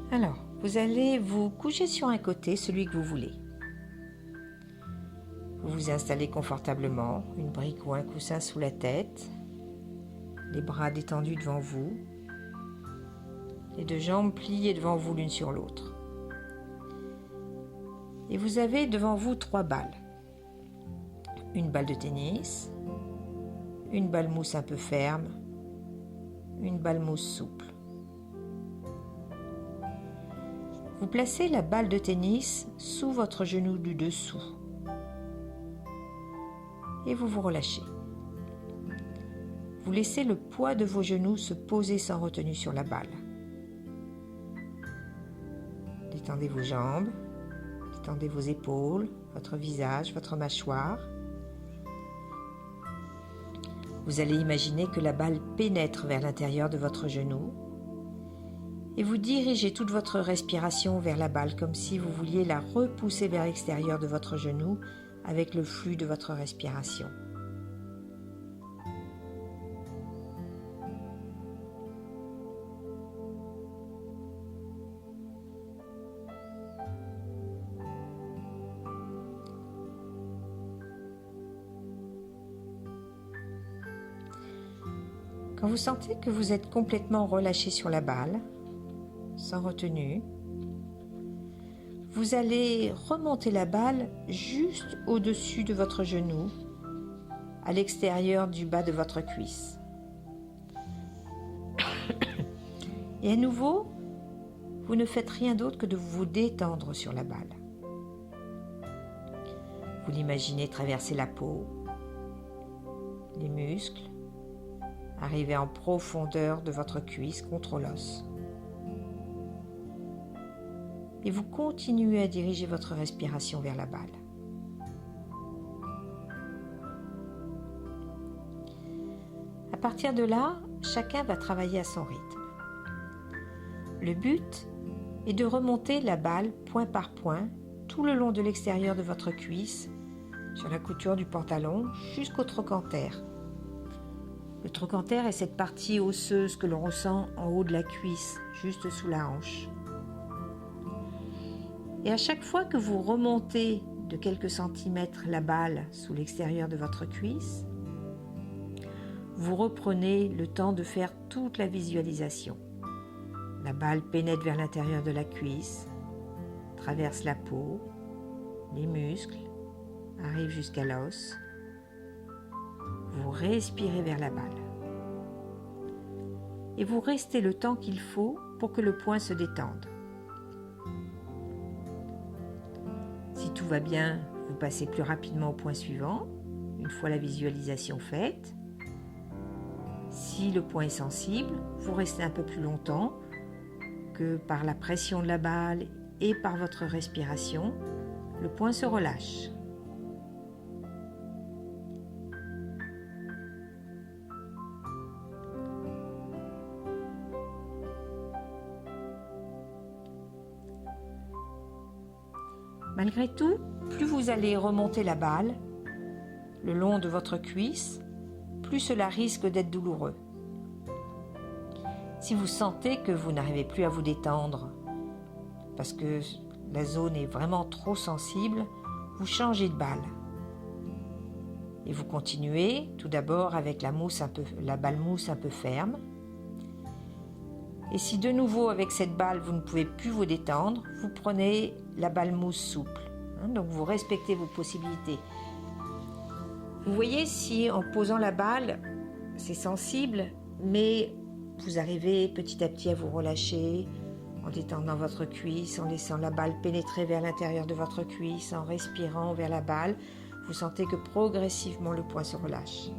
Alors, vous allez vous coucher sur un côté, celui que vous voulez. Vous vous installez confortablement, une brique ou un coussin sous la tête, les bras détendus devant vous, les deux jambes pliées devant vous l'une sur l'autre. Et vous avez devant vous 3 balles. Une balle de tennis, une balle mousse un peu ferme, une balle mousse souple. Vous placez la balle de tennis sous votre genou du dessous et vous vous relâchez. Vous laissez le poids de vos genoux se poser sans retenue sur la balle. Détendez vos jambes, détendez vos épaules, votre visage, votre mâchoire. Vous allez imaginer que la balle pénètre vers l'intérieur de votre genou et vous dirigez toute votre respiration vers la balle comme si vous vouliez la repousser vers l'extérieur de votre genou avec le flux de votre respiration. Quand vous sentez que vous êtes complètement relâché sur la balle, sans retenue, vous allez remonter la balle juste au-dessus de votre genou, à l'extérieur du bas de votre cuisse. Et à nouveau, vous ne faites rien d'autre que de vous détendre sur la balle. Vous l'imaginez traverser la peau, les muscles, arriver en profondeur de votre cuisse contre l'os. Et vous continuez à diriger votre respiration vers la balle. À partir de là, chacun va travailler à son rythme. Le but est de remonter la balle point par point tout le long de l'extérieur de votre cuisse, sur la couture du pantalon jusqu'au trochanter. Le trochanter est cette partie osseuse que l'on ressent en haut de la cuisse, juste sous la hanche. Et à chaque fois que vous remontez de quelques centimètres la balle sous l'extérieur de votre cuisse, vous reprenez le temps de faire toute la visualisation. La balle pénètre vers l'intérieur de la cuisse, traverse la peau, les muscles, arrive jusqu'à l'os. Vous respirez vers la balle. Et vous restez le temps qu'il faut pour que le point se détende. Si tout va bien, vous passez plus rapidement au point suivant, une fois la visualisation faite. Si le point est sensible, vous restez un peu plus longtemps que par la pression de la balle et par votre respiration, le point se relâche. Malgré tout, plus vous allez remonter la balle le long de votre cuisse, plus cela risque d'être douloureux. Si vous sentez que vous n'arrivez plus à vous détendre parce que la zone est vraiment trop sensible, vous changez de balle. Et vous continuez tout d'abord avec la balle mousse un peu ferme. Et si de nouveau avec cette balle vous ne pouvez plus vous détendre, vous prenez la balle mousse souple. Donc vous respectez vos possibilités. Vous voyez si en posant la balle, c'est sensible, mais vous arrivez petit à petit à vous relâcher, en détendant votre cuisse, en laissant la balle pénétrer vers l'intérieur de votre cuisse, en respirant vers la balle, vous sentez que progressivement le point se relâche.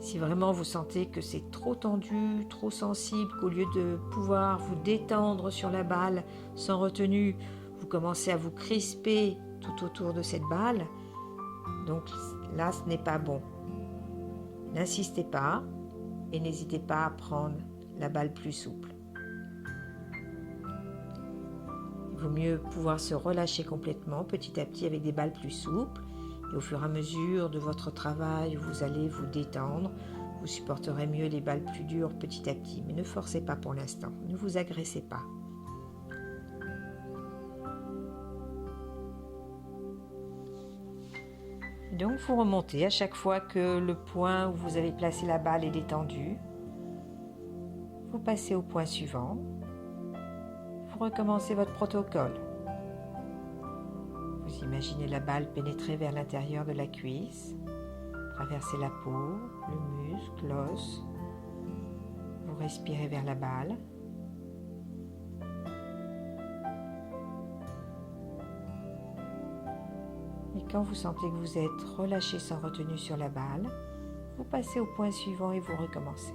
Si vraiment vous sentez que c'est trop tendu, trop sensible, qu'au lieu de pouvoir vous détendre sur la balle sans retenue, vous commencez à vous crisper tout autour de cette balle, donc là ce n'est pas bon. N'insistez pas et n'hésitez pas à prendre la balle plus souple. Il vaut mieux pouvoir se relâcher complètement petit à petit avec des balles plus souples. Et au fur et à mesure de votre travail, vous allez vous détendre. Vous supporterez mieux les balles plus dures petit à petit, mais ne forcez pas pour l'instant, ne vous agressez pas. Donc vous remontez à chaque fois que le point où vous avez placé la balle est détendu. Vous passez au point suivant. Vous recommencez votre protocole. Vous imaginez la balle pénétrer vers l'intérieur de la cuisse, traverser la peau, le muscle, l'os. Vous respirez vers la balle. Et quand vous sentez que vous êtes relâché sans retenue sur la balle, vous passez au point suivant et vous recommencez.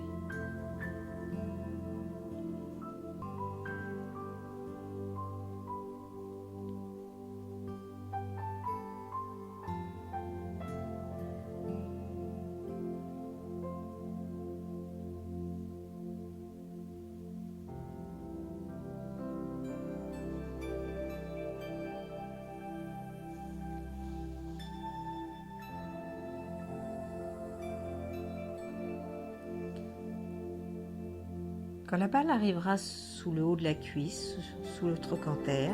Quand la balle arrivera sous le haut de la cuisse, sous le trochanter,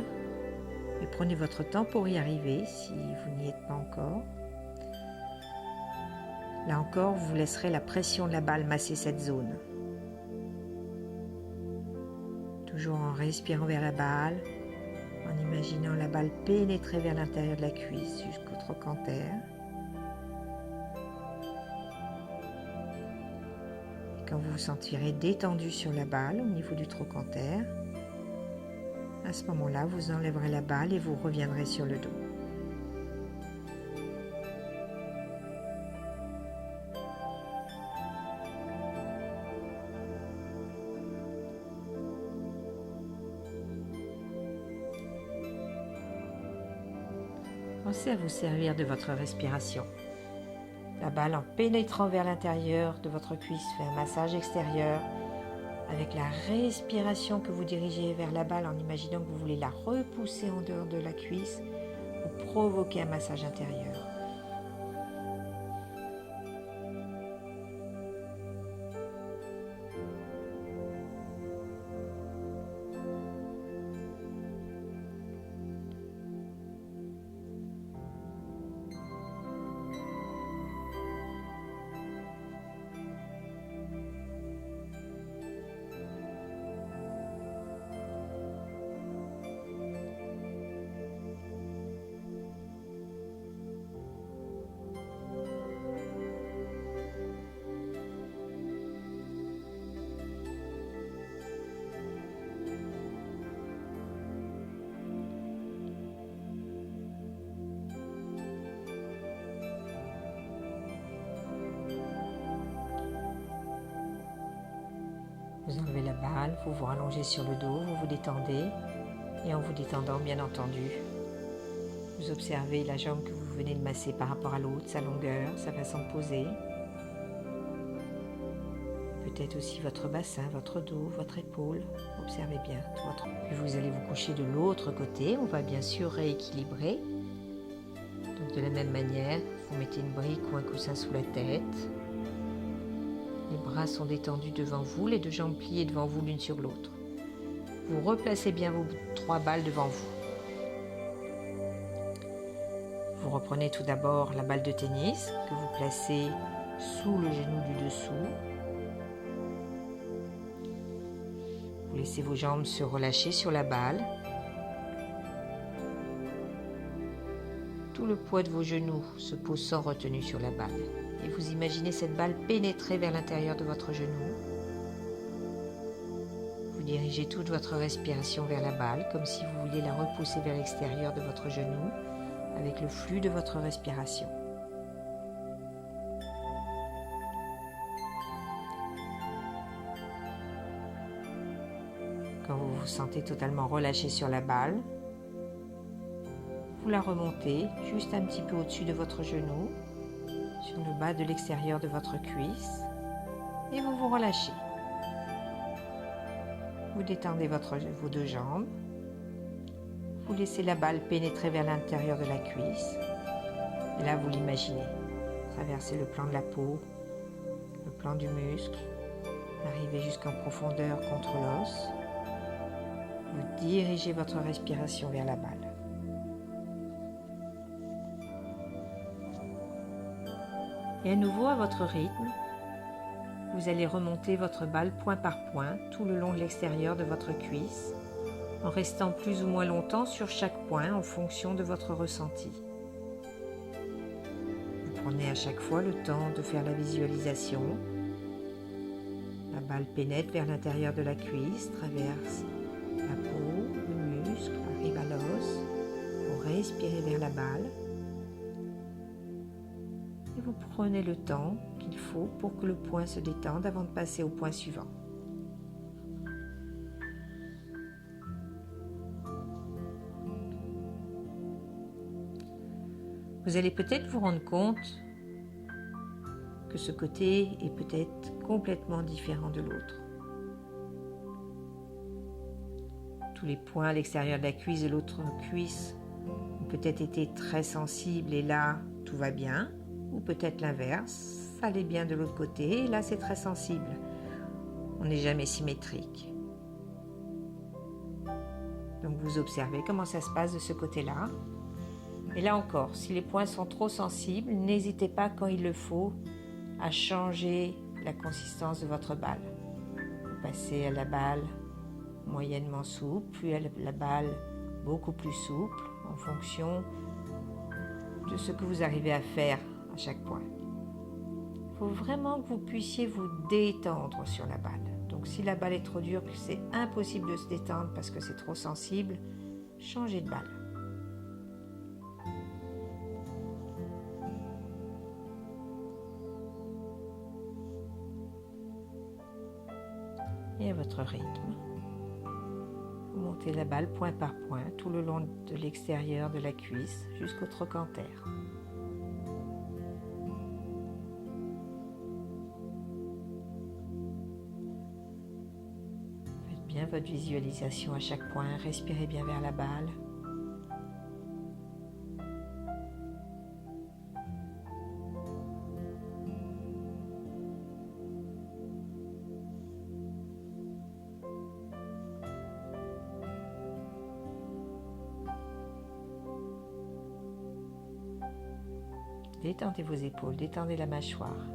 et prenez votre temps pour y arriver si vous n'y êtes pas encore. Là encore, vous laisserez la pression de la balle masser cette zone. Toujours en respirant vers la balle, en imaginant la balle pénétrer vers l'intérieur de la cuisse jusqu'au trochanter. Quand vous vous sentirez détendu sur la balle au niveau du trochanter, à ce moment-là, vous enlèverez la balle et vous reviendrez sur le dos. Pensez à vous servir de votre respiration. La balle, en pénétrant vers l'intérieur de votre cuisse, fait un massage extérieur. Avec la respiration que vous dirigez vers la balle en imaginant que vous voulez la repousser en dehors de la cuisse, vous provoquez un massage intérieur. Vous enlevez la balle, vous vous rallongez sur le dos, vous vous détendez et en vous détendant, bien entendu, vous observez la jambe que vous venez de masser par rapport à l'autre, sa longueur, sa façon de poser. Peut-être aussi votre bassin, votre dos, votre épaule. Observez bien tout votre... Puis vous allez vous coucher de l'autre côté. On va bien sûr rééquilibrer. Donc de la même manière, vous mettez une brique ou un coussin sous la tête. Les bras sont détendus devant vous, les deux jambes pliées devant vous l'une sur l'autre. Vous replacez bien vos 3 balles devant vous. Vous reprenez tout d'abord la balle de tennis que vous placez sous le genou du dessous. Vous laissez vos jambes se relâcher sur la balle. Tout le poids de vos genoux se pose sans retenue sur la balle. Et vous imaginez cette balle pénétrer vers l'intérieur de votre genou. Vous dirigez toute votre respiration vers la balle, comme si vous vouliez la repousser vers l'extérieur de votre genou, avec le flux de votre respiration. Quand vous vous sentez totalement relâché sur la balle, vous la remontez juste un petit peu au-dessus de votre genou, sur le bas de l'extérieur de votre cuisse, et vous vous relâchez. Vous détendez vos 2 jambes, vous laissez la balle pénétrer vers l'intérieur de la cuisse, et là vous l'imaginez, traverser le plan de la peau, le flanc du muscle. Arrivez jusqu'en profondeur contre l'os. Vous dirigez votre respiration vers la balle. Et à nouveau, à votre rythme, vous allez remonter votre balle point par point tout le long de l'extérieur de votre cuisse, en restant plus ou moins longtemps sur chaque point en fonction de votre ressenti. Vous prenez à chaque fois le temps de faire la visualisation. La balle pénètre vers l'intérieur de la cuisse, traverse la peau, le muscle, arrive à l'os. Vous respirez vers la balle. Et vous prenez le temps qu'il faut pour que le point se détende avant de passer au point suivant. Vous allez peut-être vous rendre compte que ce côté est peut-être complètement différent de l'autre. Tous les points à l'extérieur de la cuisse de l'autre cuisse ont peut-être été très sensibles et là, tout va bien. Ou peut-être l'inverse, ça allait bien de l'autre côté et là, c'est très sensible. On n'est jamais symétrique. Donc vous observez comment ça se passe de ce côté-là. Et là encore, si les points sont trop sensibles, n'hésitez pas quand il le faut à changer la consistance de votre balle. Vous passez à la balle moyennement souple, puis à la balle beaucoup plus souple en fonction de ce que vous arrivez à faire à chaque point. Il faut vraiment que vous puissiez vous détendre sur la balle. Donc si la balle est trop dure, que c'est impossible de se détendre parce que c'est trop sensible, changez de balle. Et à votre rythme, vous montez la balle point par point tout le long de l'extérieur de la cuisse jusqu'au trochanter. Faites bien votre visualisation à chaque point, respirez bien vers la balle. Détendez vos épaules, détendez la mâchoire.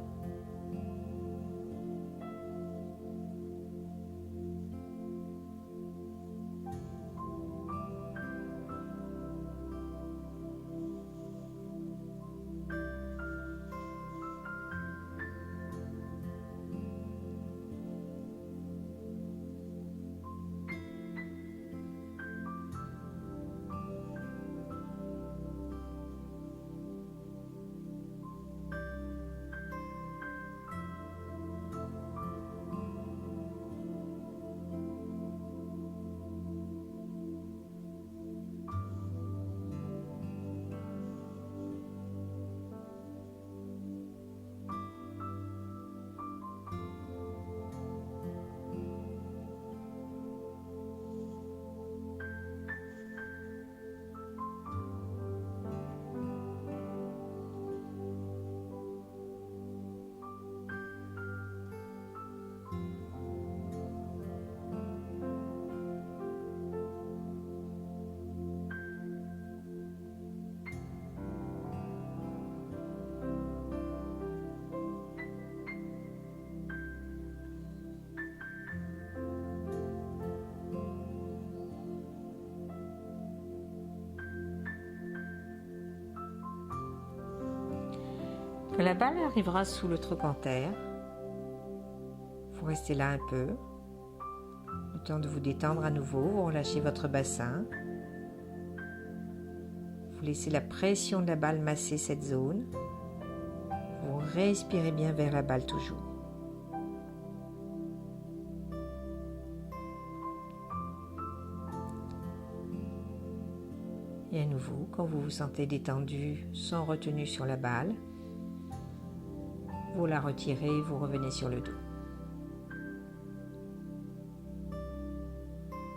Quand la balle arrivera sous le trochanter, vous restez là un peu, le temps de vous détendre à nouveau, vous relâchez votre bassin, vous laissez la pression de la balle masser cette zone, vous respirez bien vers la balle toujours. Et à nouveau, quand vous vous sentez détendu sans retenue sur la balle, vous la retirez, vous revenez sur le dos.